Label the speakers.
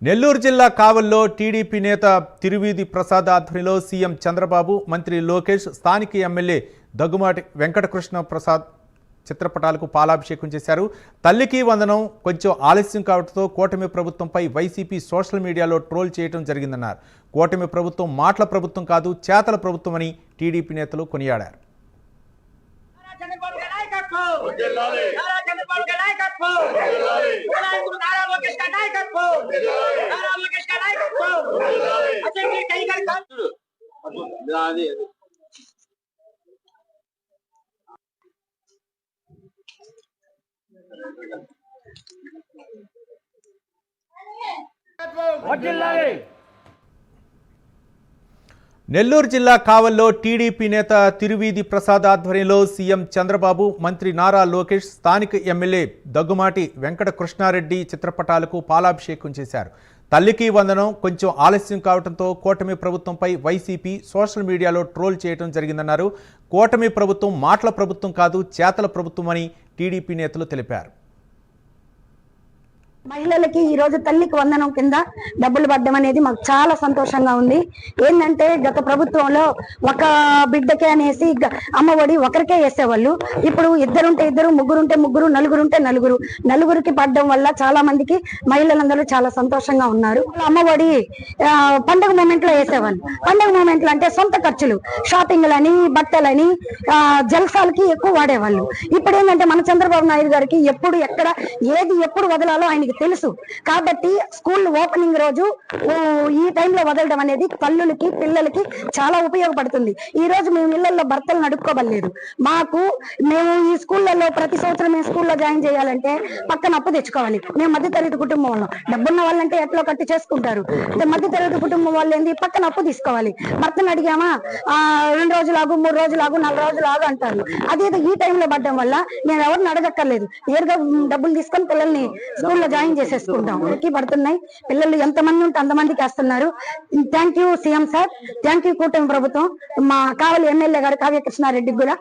Speaker 1: నెల్లూరు జిల్లా కావల్లో టీడీపీ నేత తిరువీధి ప్రసాద్ ఆధ్వర్యంలో సీఎం చంద్రబాబు, మంత్రి లోకేష్, స్థానిక ఎమ్మెల్యే దగ్గుమాటి వెంకటకృష్ణ ప్రసాద్ చిత్రపటాలకు పాలాభిషేకం చేశారు. తల్లికి వందనం కొంచెం ఆలస్యం కావడంతో కూటమి ప్రభుత్వంపై వైసీపీ సోషల్ మీడియాలో ట్రోల్ చేయడం జరిగిందన్నారు. కూటమి ప్రభుత్వం మాటల ప్రభుత్వం కాదు, చేతల ప్రభుత్వం అని టీడీపీ నేతలు కొనియాడారు. నెల్లూరు జిల్లా కావల్లో టీడీపీ నేత తిరువీధి ప్రసాద్ ఆధ్వర్యంలో సీఎం చంద్రబాబు, మంత్రి నారా లోకేష్, స్థానిక ఎమ్మెల్యే దగ్గుమాటి వెంకటకృష్ణారెడ్డి చిత్రపటాలకు పాలాభిషేకం చేశారు. తల్లికి వందనం కొంచెం ఆలస్యం కావడంతో కూటమి ప్రభుత్వంపై వైసీపీ సోషల్ మీడియాలో ట్రోల్ చేయడం జరిగిందన్నారు. కూటమి ప్రభుత్వం మాటల ప్రభుత్వం కాదు, చేతల ప్రభుత్వం అని టీడీపీ నేతలు తెలిపారు.
Speaker 2: మహిళలకి ఈ రోజు తల్లికి వందనం కింద డబ్బులు పడ్డం అనేది మాకు చాలా సంతోషంగా ఉంది. ఏంటంటే గత ప్రభుత్వంలో ఒక బిడ్డకే అనేసి అమ్మఒడి ఒకరికే వేసేవాళ్ళు. ఇప్పుడు ఇద్దరుంటే ఇద్దరు, ముగ్గురుంటే ముగ్గురు, నలుగురుంటే నలుగురికి పడ్డం వల్ల చాలా మందికి మహిళలందరూ చాలా సంతోషంగా ఉన్నారు. అమ్మఒడి పండుగ మూమెంట్ లో వేసేవాళ్ళు. పండుగ మూమెంట్ లో అంటే సొంత ఖర్చులు, షాపింగ్లని, బట్టలని, జల్సాలకి ఎక్కువ వాడేవాళ్ళు. ఇప్పుడు ఏంటంటే మన చంద్రబాబు నాయుడు గారికి ఎప్పుడు ఎక్కడ ఏది ఎప్పుడు వదలాలో ఆయనకి తెలుసు. కాబట్టి స్కూల్ ఓపెనింగ్ రోజు ఈ టైంలో వదలడం అనేది తల్లులకి, పిల్లలకి చాలా ఉపయోగపడుతుంది. ఈ రోజు మేము ఇళ్లలో భర్తలు నడుపుకోవలేదు. మేము ఈ స్కూళ్ళలో ప్రతి సంవత్సరం మేము స్కూల్లో జాయిన్ చేయాలంటే పక్కన అప్పు తెచ్చుకోవాలి. మేము మధ్యతరగతి కుటుంబం వాళ్ళం. డబ్బున్న వాళ్ళంటే ఎట్లో కట్టి చేసుకుంటారు. మధ్యతరగతి కుటుంబం వాళ్ళు ఏంది, పక్కన అప్పు తీసుకోవాలి. భర్తను అడిగామా 2 రోజులు ఆగు, 3 రోజులు ఆగు, 4 రోజులు ఆగు అంటారు. అదేదో ఈ టైంలో పడ్డం వల్ల మేము ఎవరిని అడగక్కర్లేదు. నేరుగా డబ్బులు తీసుకొని పిల్లల్ని స్కూల్లో జాయిన్ చేసేసుకుంటాం. పడుతున్నాయి పిల్లలు ఎంతమంది ఉంటే అంతమందికి వేస్తున్నారు. Thank you CM sir, thank you కూటమి ప్రభుత్వం, మా కావలి ఎమ్మెల్యే గారు కావ్య కృష్ణారెడ్డికి కూడా